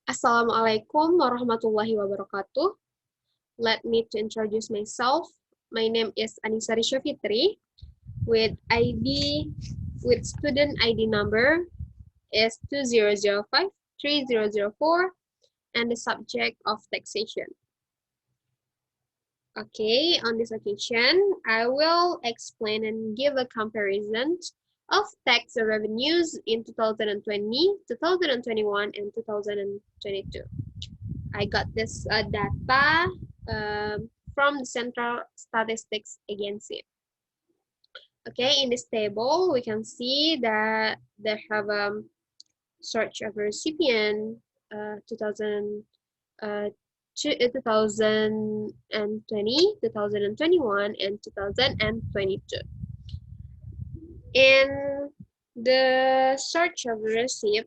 Assalamualaikum warahmatullahi wabarakatuh. Let me to introduce myself. My name is Anisa Risyafitri with student ID number is 20053004 and the subject of taxation. Okay, on this occasion, I will explain and give a comparison of tax revenues in 2020, 2021, and 2022. I got this data from the Central Statistics Agency. Okay, in this table, we can see that they have search of recipient 2020, 2021, and 2022. In the search of receipt,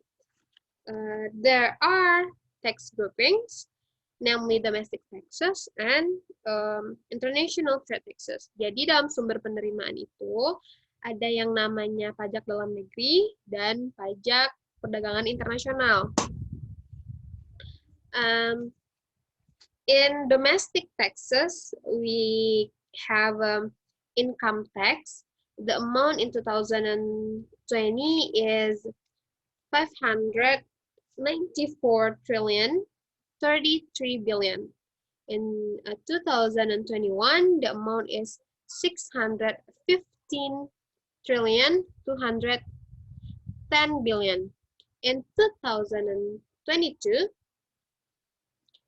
there are tax groupings, namely domestic taxes and international trade taxes. Jadi dalam sumber penerimaan itu ada yang namanya pajak dalam negeri dan pajak perdagangan internasional. In domestic taxes, we have income tax. The amount in 2020 is 594 trillion 33 billion. In 2021, the amount is 615 trillion 210 billion. In 2022,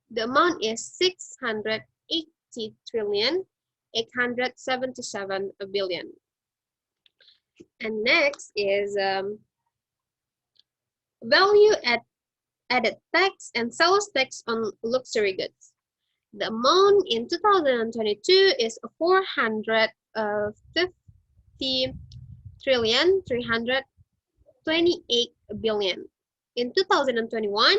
the amount is 680 trillion 877 billion. And next is value added tax and sales tax on luxury goods. The amount in 2022 is 450 trillion 328 billion. In 2021,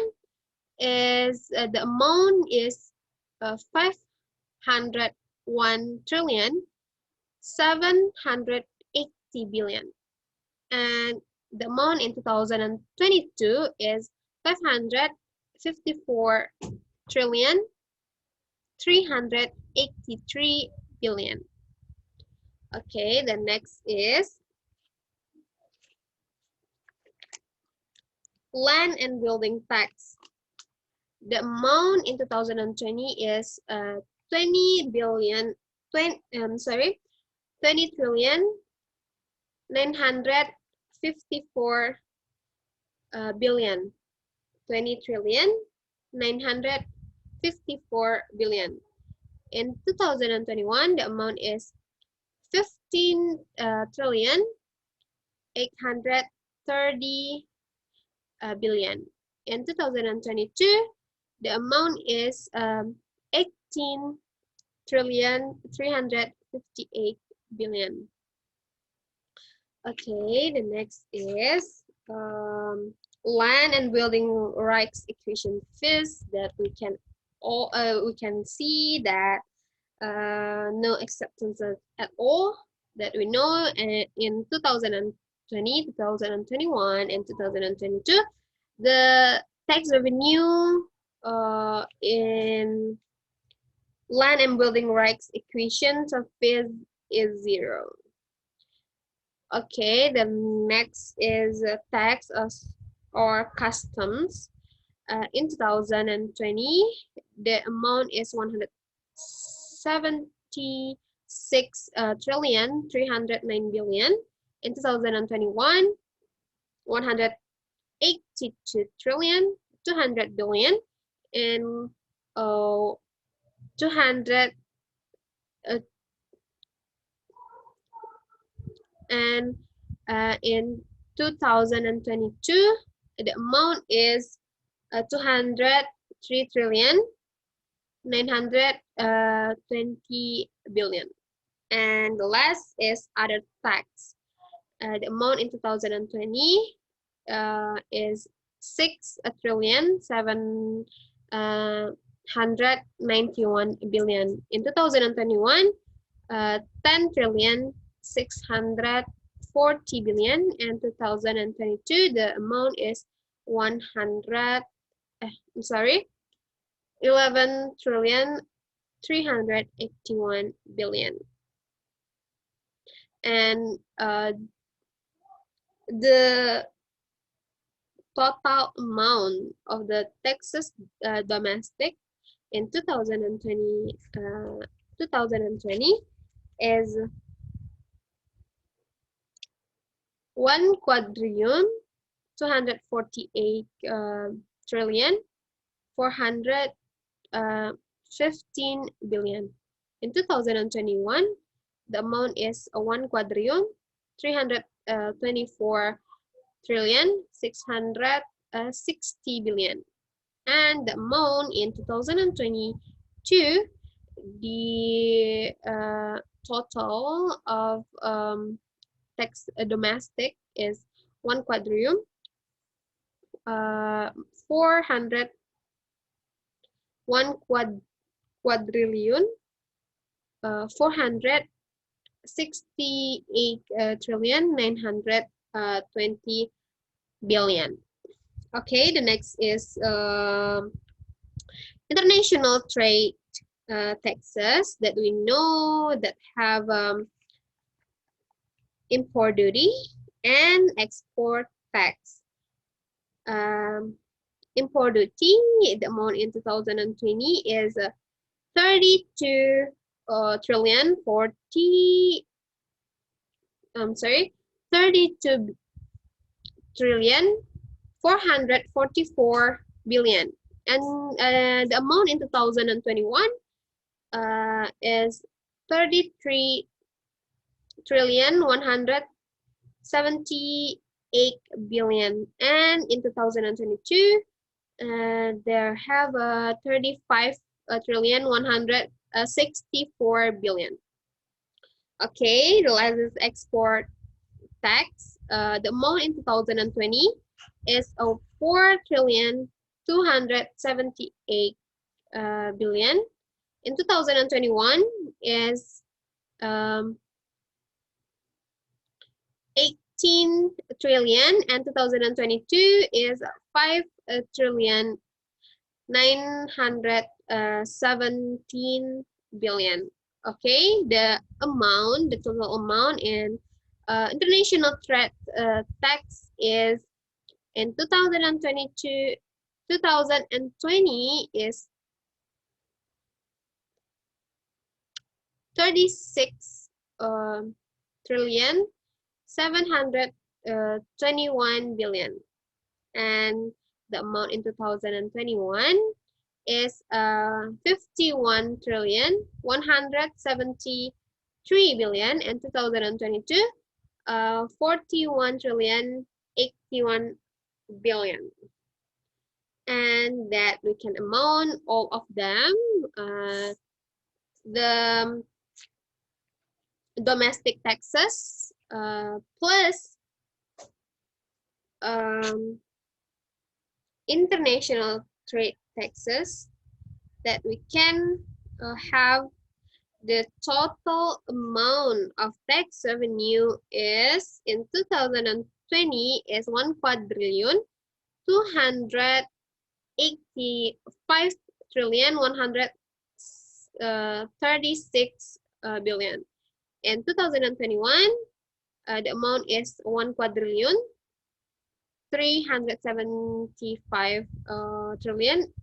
is the amount is 501 trillion 780 billion, and the amount in 2022 is 554 trillion 383 billion. Okay, the next is land and building tax. The amount in 2020 is 20 trillion 954 billion. 20 trillion 954 billion. In 2021, the amount is 15 trillion 830 billion. In 2022, the amount is 18 trillion 358 billion. Okay, the next is land and building rights acquisition fees that we can see that no acceptance at all that we know in 2020, 2021, and 2022. The tax revenue in land and building rights acquisition fees is 0. Okay, the next is tax or customs. In 2020, the amount is 176 trillion 309 billion. In 2021, 182 trillion 200 billion, and 200 and in 2022, the amount is 203 trillion 920 billion. And the last is other tax. The amount in 2020 is 6 trillion 791 billion. In 2021, 10 trillion 640 billion, and 2022 the amount is I'm sorry, 11,381,000,000,000. And the total amount of the taxes domestic in 2020 is 1,248 trillion 415 billion. In 2021, the amount is 1,324 trillion 660 billion. And the amount in 2022, the total of tax domestic is 1,400,000,000,000 468,920,000,000,000. Okay, the next is international trade taxes that we know that have import duty and export tax. Import duty, the amount in 2020 is 32 trillion 40. I'm sorry, 32 trillion 444 billion, and the amount in 2021 is 33 trillion 178 billion, and in 2022 there have 35 trillion 164 billion. Okay, the last is export tax. The amount in 2020 is 4 trillion 278 billion. In 2021 is 18 trillion, and 2022 is 5 trillion 917 billion. Okay, the total amount in international trade tax is in 2020 is 36 trillion 721 billion, and the amount in 2021 is 51 trillion 173 billion, and 2022 41 trillion 81 billion. And that we can amount all of them, the domestic taxes plus international trade taxes, that we can have the total amount of tax revenue is in 2020 is 1,285 trillion 136 billion. In 2021, the amount is 1,375 trillion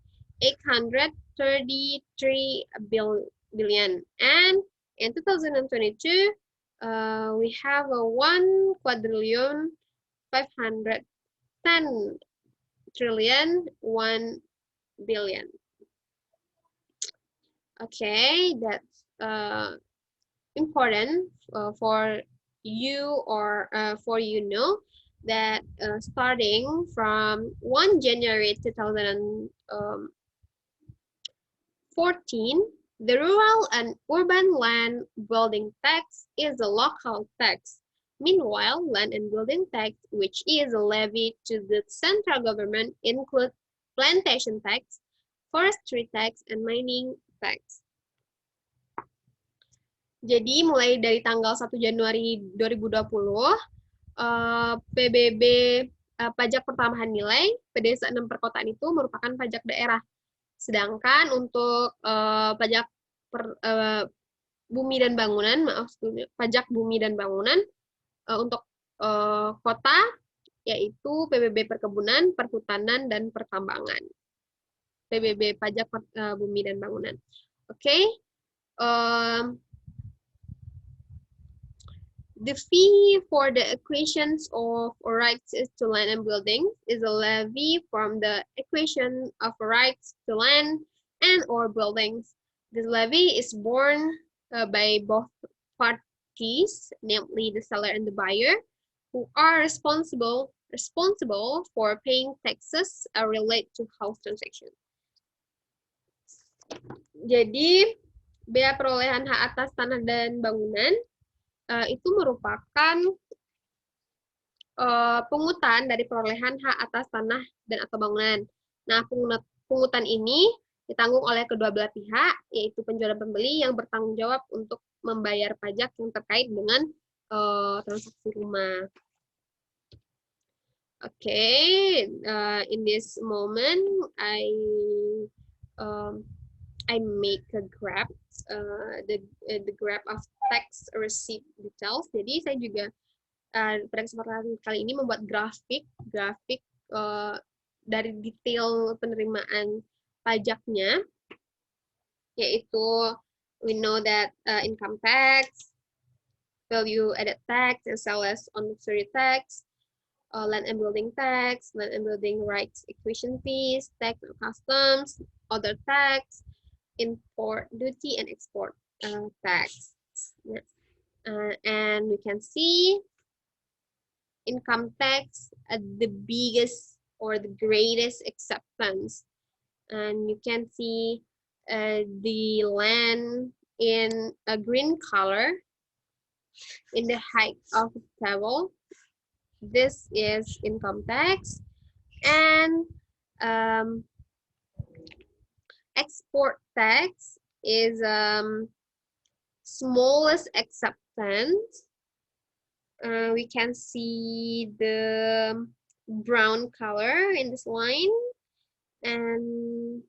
833 billion, and in 2022 we have a 1,510 trillion 1 billion. Okay, that's important for you, or for you know that starting from 1 January 2014, the rural and urban land building tax is a local tax. Meanwhile, land and building tax, which is levied to the central government, include plantation tax, forestry tax, and mining tax. Jadi mulai dari tanggal 1 Januari 2020, PBB pajak pertambahan nilai pedesaan dan perkotaan itu merupakan pajak daerah. Sedangkan untuk pajak bumi dan bangunan, pajak bumi dan bangunan untuk kota yaitu PBB perkebunan, perhutanan, dan pertambangan. PBB pajak bumi dan bangunan. Oke. The fee for the acquisitions of rights to land and buildings is a levy from the acquisition of rights to land and or buildings. This levy is borne by both parties, namely the seller and the buyer, who are responsible for paying taxes related to house transaction. Jadi, bea perolehan hak atas tanah dan bangunan itu merupakan pungutan dari perolehan hak atas tanah dan atau bangunan. Nah, pungutan ini ditanggung oleh kedua belah pihak, yaitu penjual dan pembeli yang bertanggung jawab untuk membayar pajak yang terkait dengan transaksi rumah. Okay, in this moment, I make a graph, the graph of tax receipt details. Jadi saya juga pada kesempatan kali ini membuat grafik dari detail penerimaan pajaknya, yaitu we know that income tax, value added tax, as well as on luxury tax, land and building tax, land and building rights acquisition fees, tax and customs, other tax, import duty, and export tax. And we can see income tax the biggest or the greatest acceptance. And you can see the land in a green color in the height of the table. This is income tax. And export tax is smallest acceptance. We can see the brown color in this line, and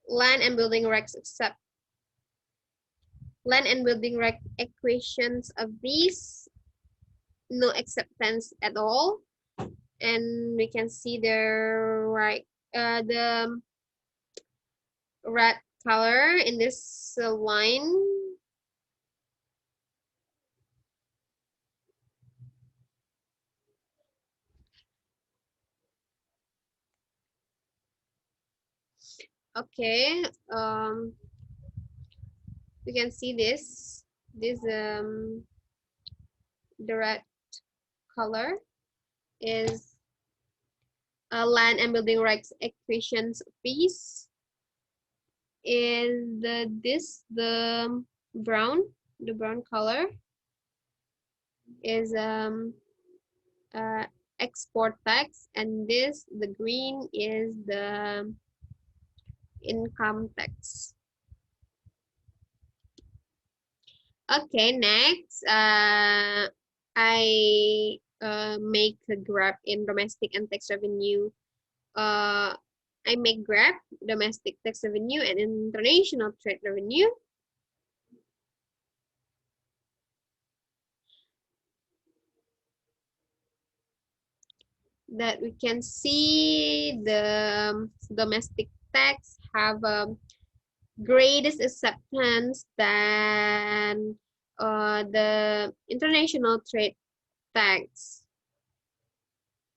land and building rights acquisitions of these, no acceptance at all. And we can see the red color in this line. Okay, we can see this the red color is land and building rights acquisitions fees. Is the brown color is export tax, and the green is the income tax. Okay, next I make a graph in domestic and tax revenue. I make graph domestic tax revenue and international trade revenue. That we can see the domestic tax have greatest acceptance than the international trade tax.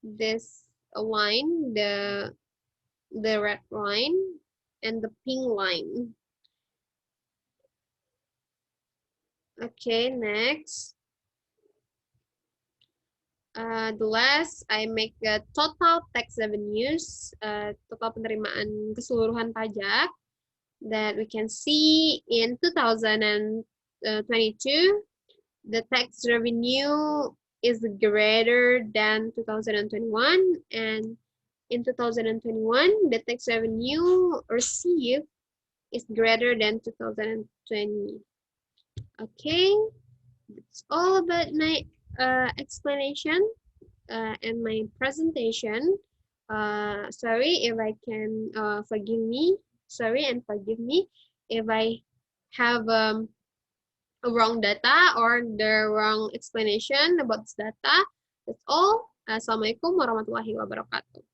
This line, the red line and the pink line. Okay, next. The last, I make a total tax revenues, total penerimaan keseluruhan pajak that we can see in 2022, the tax revenue is greater than 2021, and in 2021, the tax revenue received is greater than 2020. Okay, that's all about my explanation and my presentation. Sorry if I can forgive me. Sorry and forgive me if I have wrong data or the wrong explanation about this data. That's all. Assalamualaikum warahmatullahi wabarakatuh.